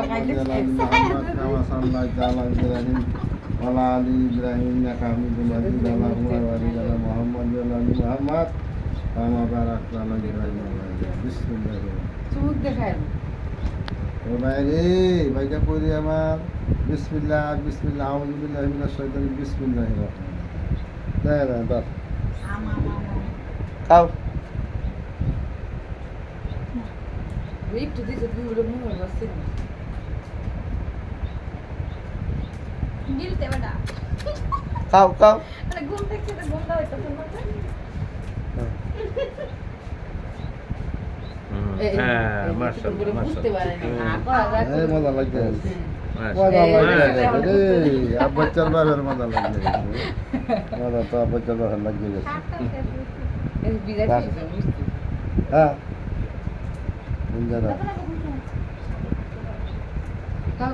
Muhammad kama sallaita ala Ibrahim wa ala ali Ibrahim innaka Hamidum Majid. Allahumma barik ala Muhammad wa ala ali Muhammad kama barakta ala Ibrahim wa ala ali Bismillahirrahmanirrahim. ও ভাইরে ভাইটা পড়ি আমার বিসমিল্লাহ বিসমিল্লাহ আউযু বিল্লাহি মিনাশ শাইতানির বিসমিল্লাহির রহমানির রহিম। না খাও একটু দিতে পুরো মনে হচ্ছে গিলতে বেটা খাও খাও মানে ঘুম থেকে ঘুমটা হইতো হ্যাঁ মাশাআল্লাহ মাশাআল্লাহ মজা লাগছে মজা লাগছে রে আব্বাচ্চার বাবার মজা লাগছে মজা তো আব্বাচ্চার বাবার লাগছে হ্যাঁ বুঝা না